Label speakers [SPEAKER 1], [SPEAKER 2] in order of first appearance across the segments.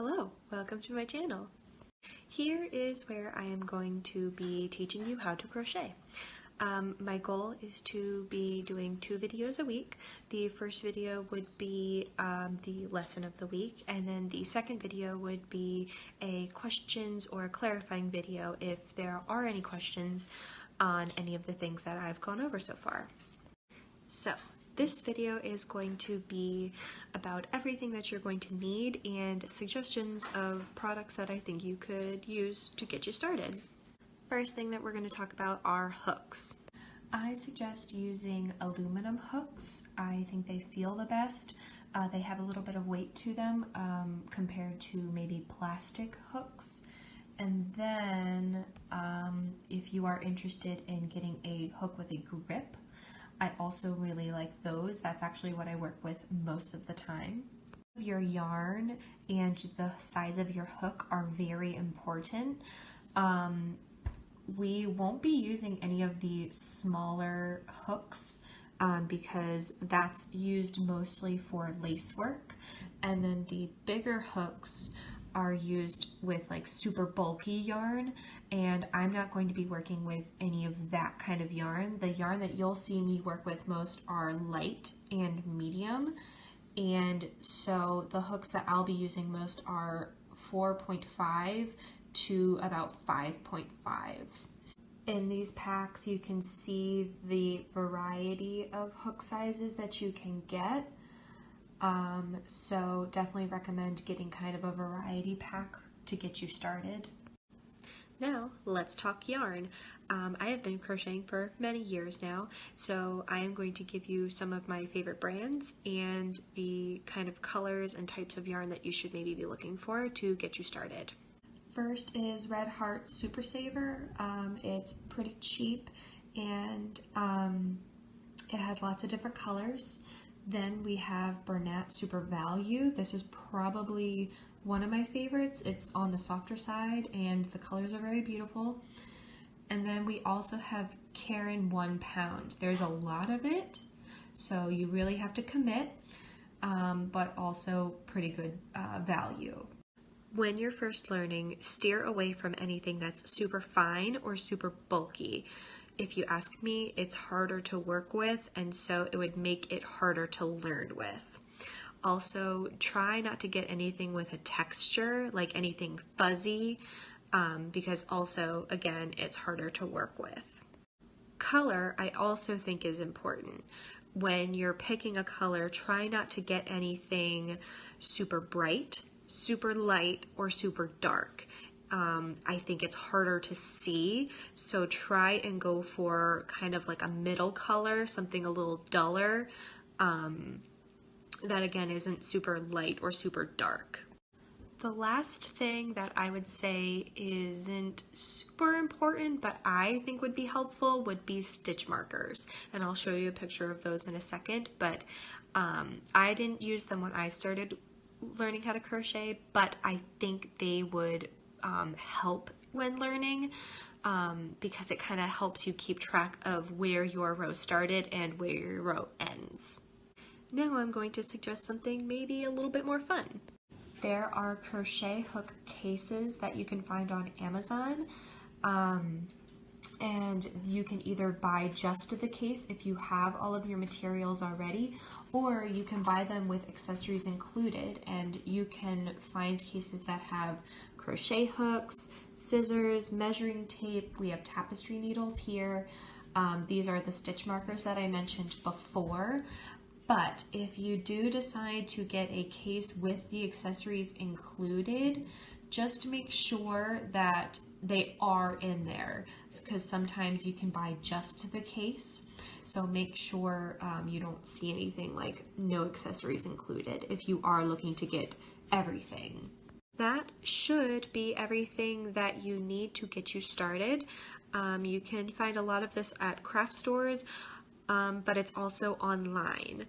[SPEAKER 1] Hello, welcome to my channel. Here is where I am going to be teaching you how to crochet. My goal is to be doing 2 videos a week. The first video would be the lesson of the week, and then the second video would be a questions or clarifying video if there are any questions on any of the things that I've gone over so far. So, this video is going to be about everything that you're going to need and suggestions of products that I think you could use to get you started. First thing that we're going to talk about are hooks. I suggest using aluminum hooks. I think they feel the best. They have a little bit of weight to them compared to maybe plastic hooks. And then if you are interested in getting a hook with a grip, I also really like those. That's actually what I work with most of the time. Your yarn and the size of your hook are very important. We won't be using any of the smaller hooks because that's used mostly for lace work. And then the bigger hooks are used with like super bulky yarn, and I'm not going to be working with any of that kind of yarn. The yarn that you'll see me work with most are light and medium, and so the hooks that I'll be using most are 4.5 to about 5.5. In these packs you can see the variety of hook sizes that you can get. So definitely recommend getting kind of a variety pack to get you started. Now let's talk yarn. I have been crocheting for many years now, so I am going to give you some of my favorite brands and the kind of colors and types of yarn that you should maybe be looking for to get you started. First is Red Heart Super Saver. It's pretty cheap and it has lots of different colors. Then we have Bernat Super Value. This is probably one of my favorites. It's on the softer side and the colors are very beautiful. And then we also have Karen 1 pound. There's a lot of it, so you really have to commit, but also pretty good value. When you're first learning, steer away from anything that's super fine or super bulky. If you ask me, it's harder to work with, and so it would make it harder to learn with. Also, try not to get anything with a texture, like anything fuzzy, because also, again, it's harder to work with. Color, I also think is important. When you're picking a color, try not to get anything super bright, super light, or super dark. I think it's harder to see, so try and go for kind of like a middle color, something a little duller, that again isn't super light or super dark. The last thing that I would say isn't super important, but I think would be helpful, would be stitch markers. And I'll show you a picture of those in a second, but I didn't use them when I started learning how to crochet, but I think they would help when learning because it kind of helps you keep track of where your row started and where your row ends. Now I'm going to suggest something maybe a little bit more fun. There are crochet hook cases that you can find on Amazon, and you can either buy just the case if you have all of your materials already, or you can buy them with accessories included, and you can find cases that have crochet hooks, scissors, measuring tape. We have tapestry needles here. These are the stitch markers that I mentioned before. But if you do decide to get a case with the accessories included, just make sure that they are in there, because sometimes you can buy just the case. So make sure you don't see anything like no accessories included if you are looking to get everything. That should be everything that you need to get you started. You can find a lot of this at craft stores, but it's also online.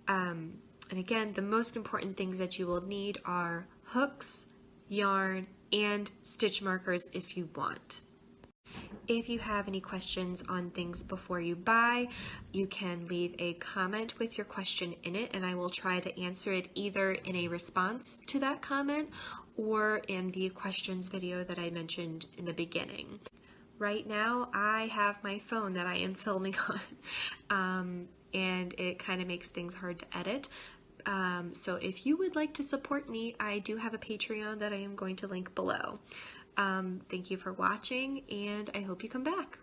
[SPEAKER 1] And again, the most important things that you will need are hooks, yarn, and stitch markers if you want. If you have any questions on things before you buy, you can leave a comment with your question in it, and I will try to answer it either in a response to that comment or in the questions video that I mentioned in the beginning. Right now, I have my phone that I am filming on, and it kind of makes things hard to edit. So if you would like to support me, I do have a Patreon that I am going to link below. Thank you for watching, and I hope you come back.